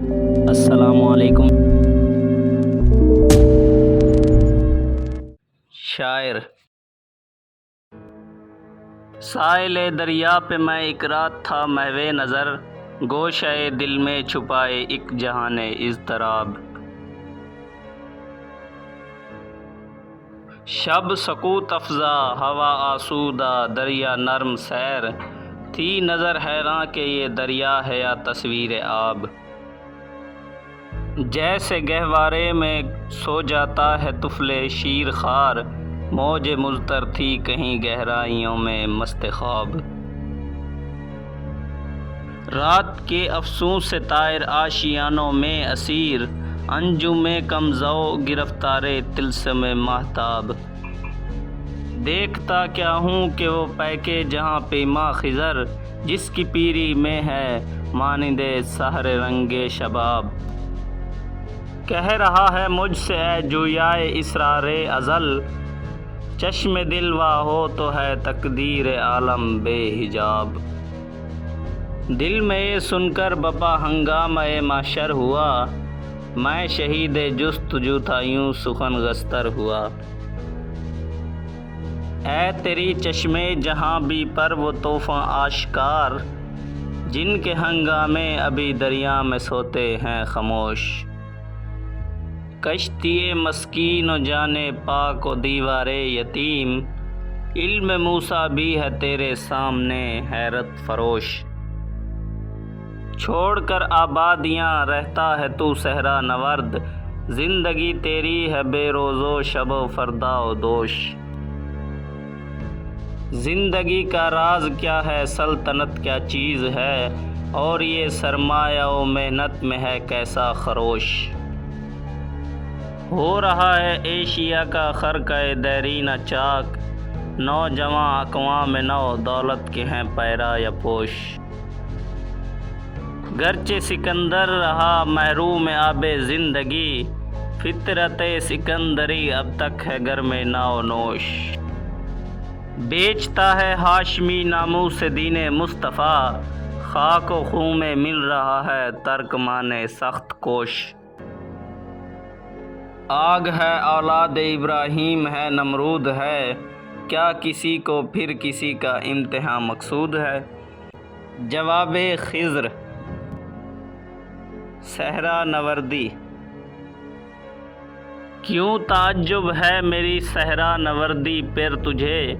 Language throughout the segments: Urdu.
السلام علیکم۔ شاعر۔ ساحل دریا پہ میں ایک رات تھا محو نظر، گوشۂ دل میں چھپائے ایک جہان اضطراب۔ شب سکوت افزا، ہوا آسودہ، دریا نرم سیر، تھی نظر حیراں کہ یہ دریا ہے یا تصویر آب۔ جیسے گہوارے میں سو جاتا ہے طفل شیر خوار، موج مضطر تھی کہیں گہرائیوں میں مست خواب۔ رات کے افسوں سے طائر آشیانوں میں اسیر، انجم کم ذو گرفتار طلسم ماہتاب۔ دیکھتا کیا ہوں کہ وہ پیکے جہاں پیما خضر، جس کی پیری میں ہے مانند سحر رنگ شباب۔ کہہ رہا ہے مجھ سے اے جویائے اسرار ازل، چشم دل وا ہو تو ہے تقدیر عالم بے حجاب۔ دل میں یہ سن کر بپا ہنگامہ محشر ہوا، میں شہید جستجو تھا یوں سخن گستر ہوا۔ اے تیری چشمے جہاں بھی پر وہ طوفاں آشکار، جن کے ہنگامے ابھی دریا میں سوتے ہیں خاموش۔ کشتی مسکین و جان پاک و دیوار یتیم، علم موسیٰ بھی ہے تیرے سامنے حیرت فروش۔ چھوڑ کر آبادیاں رہتا ہے تو صحرا نورد، زندگی تیری ہے بے روز و شب و فردا و دوش۔ زندگی کا راز کیا ہے، سلطنت کیا چیز ہے، اور یہ سرمایہ و محنت میں ہے کیسا خروش۔ ہو رہا ہے ایشیا کا خرقہ دیرینہ چاک، نوجواں اقوام نو دولت کے ہیں پیرا یا پوش۔ گرچہ سکندر رہا محروم آب زندگی، فطرت سکندری اب تک ہے گرم ناو نوش۔ بیچتا ہے ہاشمی ناموس دین مصطفیٰ، خاک و خوں میں مل رہا ہے ترکمان سخت کوش۔ آگ ہے اولاد ابراہیم ہے نمرود ہے، کیا کسی کو پھر کسی کا امتحان مقصود ہے۔ جواب خضر۔ صحرا نوردی۔ کیوں تعجب ہے میری صحرا نوردی پر تجھے،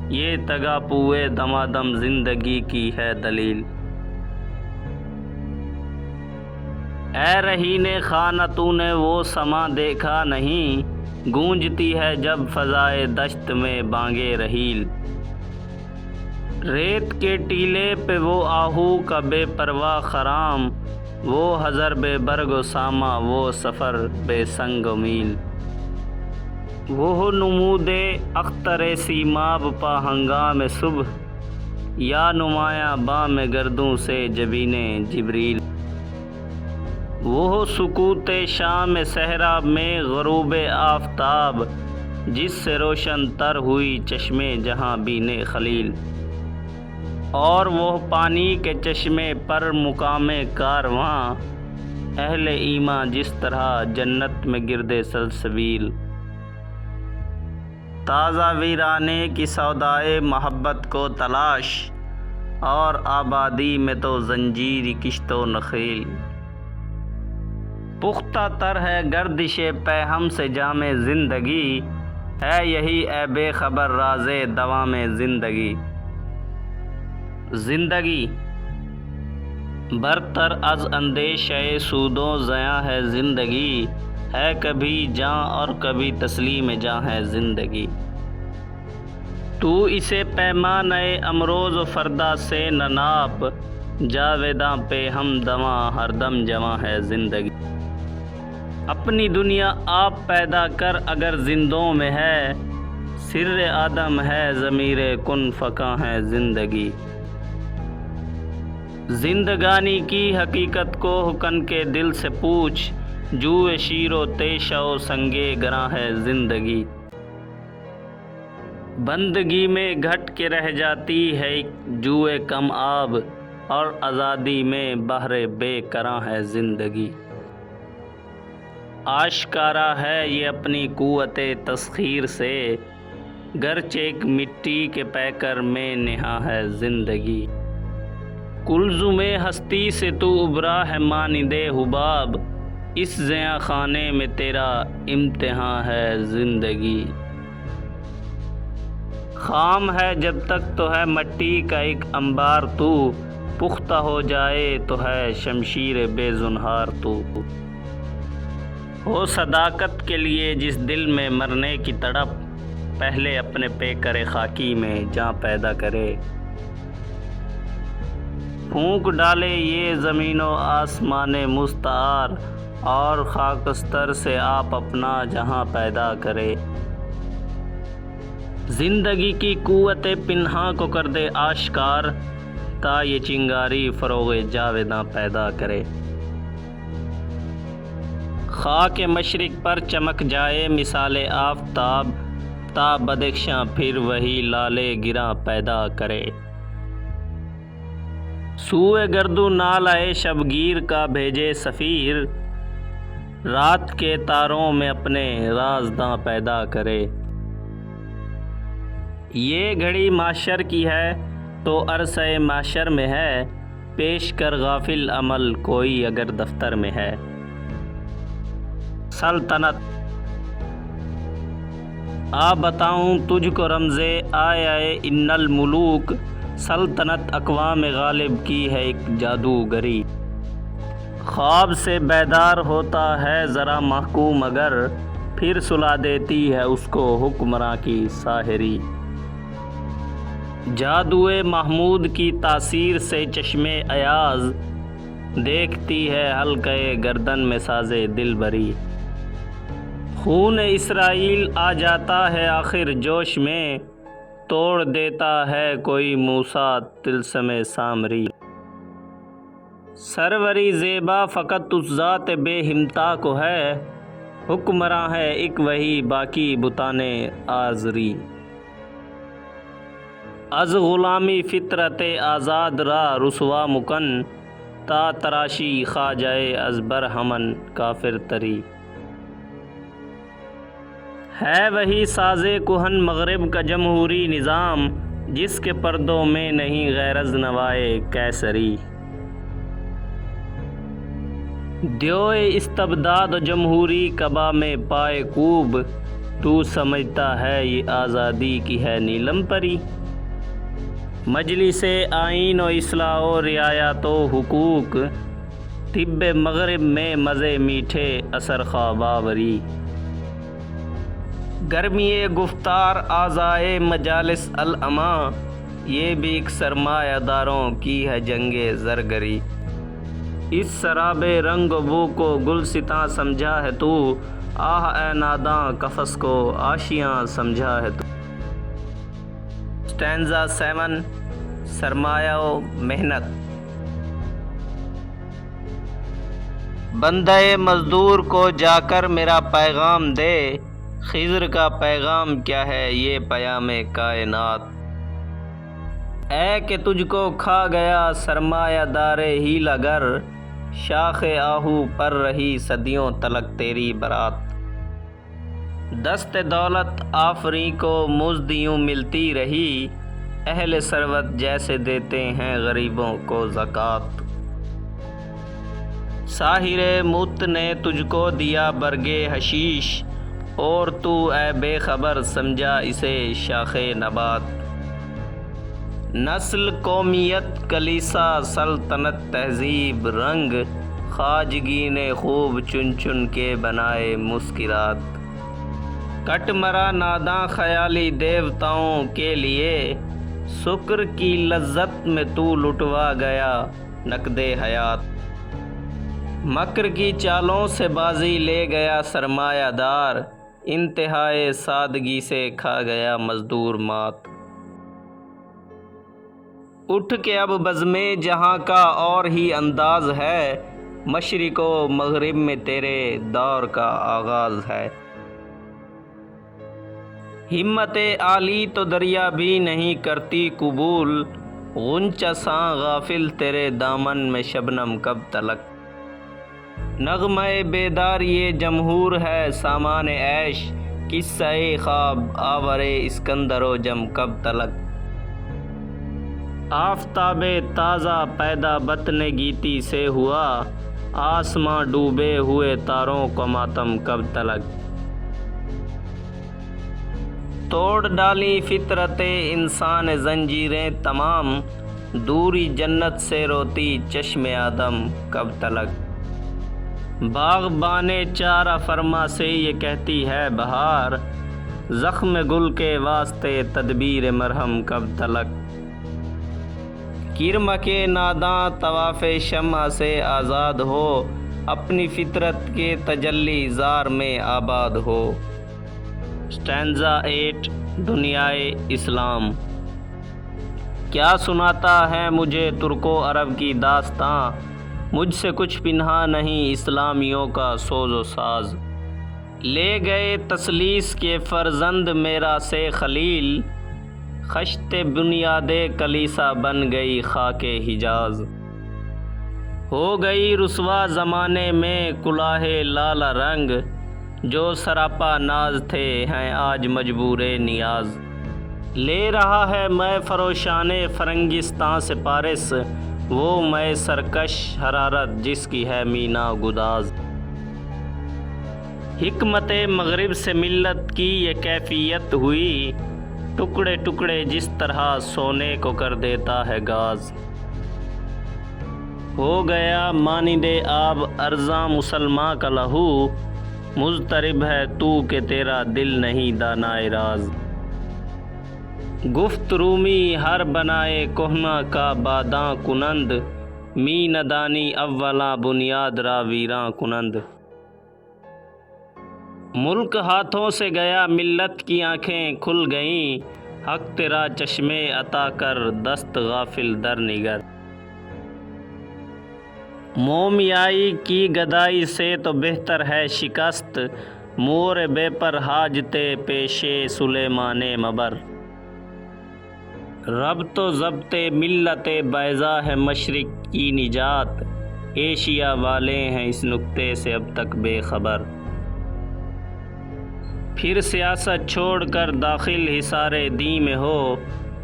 یہ تگاپوئے دمادم زندگی کی ہے دلیل۔ اے رہین خانہ تو نے وہ سماں دیکھا نہیں، گونجتی ہے جب فضائے دشت میں بانگے رحیل۔ ریت کے ٹیلے پہ وہ آہو کا بے پرواہ خرام، وہ حضر بے برگ و ساماں، وہ سفر بے سنگ و میل۔ وہ نمود اختر سیماب پا ہنگام صبح، یا نمایاں بام گردوں سے جبین جبریل۔ وہ سکوت شام صحرا میں غروب آفتاب، جس سے روشن تر ہوئی چشمے جہاں بین خلیل۔ اور وہ پانی کے چشمے پر مقام کارواں، اہل ایماں جس طرح جنت میں گرد سلسبیل۔ تازہ ویرانے کی سودائے محبت کو تلاش، اور آبادی میں تو زنجیری کشت و نخیل۔ پختہ تر ہے گردش پے ہم سے جام زندگی، ہے یہی اے بے خبر راز دوام زندگی۔ زندگی برتر از اندیشہ سود و زیاں ہے زندگی، ہے کبھی جاں اور کبھی تسلیم جاں ہے زندگی۔ تو اسے پیمانہ امروز و فردا سے نہ ناپ، جاویداں پہ ہم دماں ہر دم جواں ہے زندگی۔ اپنی دنیا آپ پیدا کر اگر زندوں میں ہے، سر آدم ہے ضمیر کن فکاں ہے زندگی۔ زندگانی کی حقیقت کو حکن کے دل سے پوچھ، جوئے شیر و تیشہ و سنگے گراں ہے زندگی۔ بندگی میں گھٹ کے رہ جاتی ہے جوئے کم آب، اور آزادی میں بحر بے کراں ہے زندگی۔ آشکارا ہے یہ اپنی قوت تسخیر سے، گرچہ ایک مٹی کے پیکر میں نہاں ہے زندگی۔ کلزم ہستی سے تو ابھرا ہے مانند حباب، اس زیاں خانے میں تیرا امتحان ہے زندگی۔ خام ہے جب تک تو ہے مٹی کا ایک انبار تو، پختہ ہو جائے تو ہے شمشیر بے زنہار تو۔ ہو صداقت کے لیے جس دل میں مرنے کی تڑپ، پہلے اپنے پیکر خاکی میں جاں پیدا کرے۔ پھونک ڈالے یہ زمین و آسمان مستعار، اور خاکستر سے آپ اپنا جہاں پیدا کرے۔ زندگی کی قوت پنہاں کو کر دے آشکار، تا یہ چنگاری فروغ جاویداں پیدا کرے۔ خاک مشرق پر چمک جائے مثال آفتاب، تا بدخشاں پھر وہی لالے گراں پیدا کرے۔ سوئے گردو نالہ شبگیر کا بھیجے سفیر، رات کے تاروں میں اپنے رازداں پیدا کرے۔ یہ گھڑی معاشر کی ہے تو عرصہ معاشر میں ہے، پیش کر غافل عمل کوئی اگر دفتر میں ہے۔ سلطنت بتاؤں تجھ کو رمز آیا ان الملوک، سلطنت اقوام غالب کی ہے ایک جادوگری۔ خواب سے بیدار ہوتا ہے ذرا محکوم اگر، پھر سلا دیتی ہے اس کو حکمراں کی ساحری۔ جادوئے محمود کی تاثیر سے چشم ایاز، دیکھتی ہے حلقہ گردن میں سازے دلبری۔ خون اسرائیل آ جاتا ہے آخر جوش میں، توڑ دیتا ہے کوئی موسیٰ طلسم سامری۔ سروری زیبا فقط اس ذات بے ہمتا کو ہے، حکمراں ہے ایک وہی باقی بتان آزری۔ از غلامی فطرت آزاد را رسوا مکن، تا تراشی خواجہ از برہمن کافر تری۔ ہے وہی ساز کہن مغرب کا جمہوری نظام، جس کے پردوں میں نہیں غیر از نوائے قیصری۔ دیوئے استبداد و جمہوری کعبہ میں پائے کوب، تو سمجھتا ہے یہ آزادی کی ہے نیلم پری۔ مجلس آئین و اصلاح و رعایت و حقوق، طب مغرب میں مزے میٹھے اثر خواہ باوری۔ گرمی گفتار اعضائے مجالس العما، یہ بھی ایک سرمایہ داروں کی ہے جنگ زرگری۔ اس سراب رنگ و بو کو گلستاں سمجھا ہے تو، آہ اے ناداں قفس کو آشیاں سمجھا ہے تو۔ اسٹینزا 7 سرمایہ و محنت۔ بندہ مزدور کو جا کر میرا پیغام دے، خضر کا پیغام کیا ہے یہ پیام کائنات۔ اے کہ تجھ کو کھا گیا سرمایہ دار ہیلہ گر، شاخ آہو پر رہی صدیوں تلک تیری برات۔ دست دولت آفری کو مزد یوں ملتی رہی، اہل ثروت جیسے دیتے ہیں غریبوں کو زکوٰۃ۔ ساحر مت نے تجھ کو دیا برگ حشیش، اور تو اے بے خبر سمجھا اسے شاخ نبات۔ نسل قومیت کلیسا سلطنت تہذیب رنگ، خواجگی نے خوب چن چن کے بنائے مسکرات۔ کٹ مرا ناداں خیالی دیوتاؤں کے لیے، شکر کی لذت میں تو لٹوا گیا نقد حیات۔ مکر کی چالوں سے بازی لے گیا سرمایہ دار، انتہائے سادگی سے کھا گیا مزدور مات۔ اٹھ کے اب بزم جہاں کا اور ہی انداز ہے، مشرق و مغرب میں تیرے دور کا آغاز ہے۔ ہمت عالی تو دریا بھی نہیں کرتی قبول، غنچہ ساں غافل تیرے دامن میں شبنم کب تلک، نغمہ بیدار یہ جمہور ہے سامان عیش، قصہ خواب آور اسکندر و جم کب تلک، آفتاب تازہ پیدا بطن گیتی سے ہوا، آسماں ڈوبے ہوئے تاروں کو ماتم کب تلک، توڑ ڈالی فطرت انسان زنجیریں تمام، دوری جنت سے روتی چشم آدم کب تلک، باغبان چارہ فرما سے یہ کہتی ہے بہار، زخم گل کے واسطے تدبیر مرہم کب تلک، کرم کے ناداں طواف شمع سے آزاد ہو، اپنی فطرت کے تجلی زار میں آباد ہو۔ اسٹینزا 8 دنیائے اسلام۔ کیا سناتا ہے مجھے ترک و عرب کی داستاں، مجھ سے کچھ پنہا نہیں اسلامیوں کا سوز و ساز، لے گئے تثلیث کے فرزند میرا سے خلیل، خشت بنیاد کلیسا بن گئی خاک حجاز، ہو گئی رسوا زمانے میں کلاہ لالا رنگ، جو سراپا ناز تھے ہیں آج مجبور نیاز، لے رہا ہے میں فروشان فرنگستان سے پارس، وہ میں سرکش حرارت جس کی ہے مینا گداز، حکمت مغرب سے ملت کی یہ کیفیت ہوئی، ٹکڑے ٹکڑے جس طرح سونے کو کر دیتا ہے گاز، ہو گیا مانند آب ارزاں مسلماں کا لہو، مضطرب ہے تو کہ تیرا دل نہیں دانائے راز، گفت رومی ہر بنائے کہنا کا باداں کنند، می ندانی اولاں بنیاد را ویراں کنند، ملک ہاتھوں سے گیا ملت کی آنکھیں کھل گئیں، حق تیرا چشمے عطا کر دست غافل در نگر، مومیائی کی گدائی سے تو بہتر ہے شکست، مور بے پر حاجتے پیشے سلیمان مبر، ربط و ضبط ملت بیضا ہے مشرق کی نجات، ایشیا والے ہیں اس نکتے سے اب تک بے خبر، پھر سیاست چھوڑ کر داخل حصار دین میں ہو،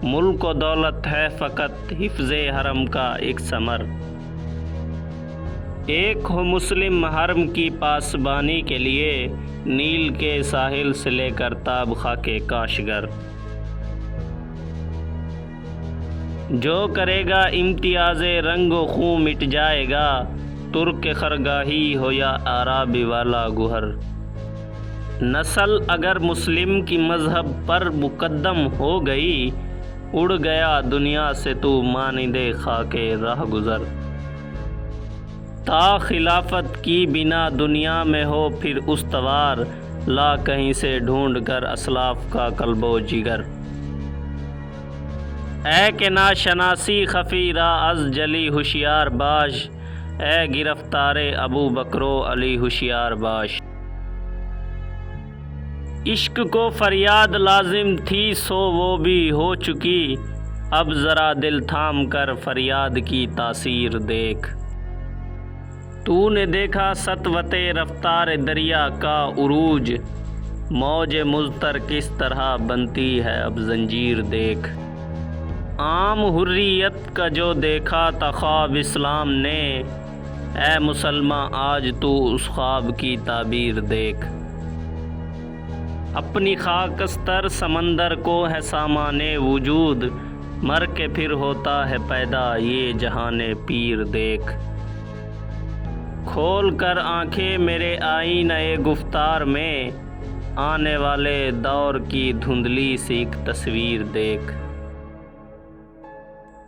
ملک و دولت ہے فقط حفظ حرم کا ایک ثمر، ایک ہو مسلم حرم کی پاسبانی کے لیے، نیل کے ساحل سے لے کر تاب خاک کاشگر، جو کرے گا امتیاز رنگ و خوں مٹ جائے گا، ترک خرگاہی ہو یا عرابی والا گوہر، نسل اگر مسلم کی مذہب پر مقدم ہو گئی، اڑ گیا دنیا سے تو مانند خاک راہ گزر، تا خلافت کی بنا دنیا میں ہو پھر استوار، لا کہیں سے ڈھونڈ کر اسلاف کا قلب و جگر، اے کہ ناشناسی خفی را از جلی ہوشیار باش، اے گرفتار ابو بکر و علی ہوشیار باش، عشق کو فریاد لازم تھی سو وہ بھی ہو چکی، اب ذرا دل تھام کر فریاد کی تاثیر دیکھ، تو نے دیکھا سطوت رفتار دریا کا عروج، موج مضطر کس طرح بنتی ہے اب زنجیر دیکھ، عام حریت کا جو دیکھا تھا خواب اسلام نے، اے مسلماں آج تو اس خواب کی تعبیر دیکھ، اپنی خاکستر سمندر کو ہے سامان وجود، مر کے پھر ہوتا ہے پیدا یہ جہان پیر دیکھ، کھول کر آنکھیں میرے آئینہ گفتار میں، آنے والے دور کی دھندلی سی ایک تصویر دیکھ،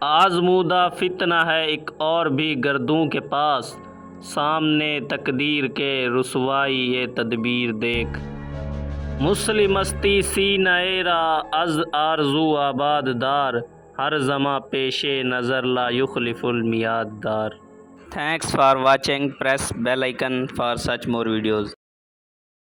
آزمودہ فتنہ ہے ایک اور بھی گردوں کے پاس، سامنے تقدیر کے رسوائی یہ تدبیر دیکھ، مسلمستی سینہ را از آرزو آباد دار، ہر زماں پیش نظر لا یخلف المیعاد دار۔ Thanks for watching. Press bell icon for such more videos.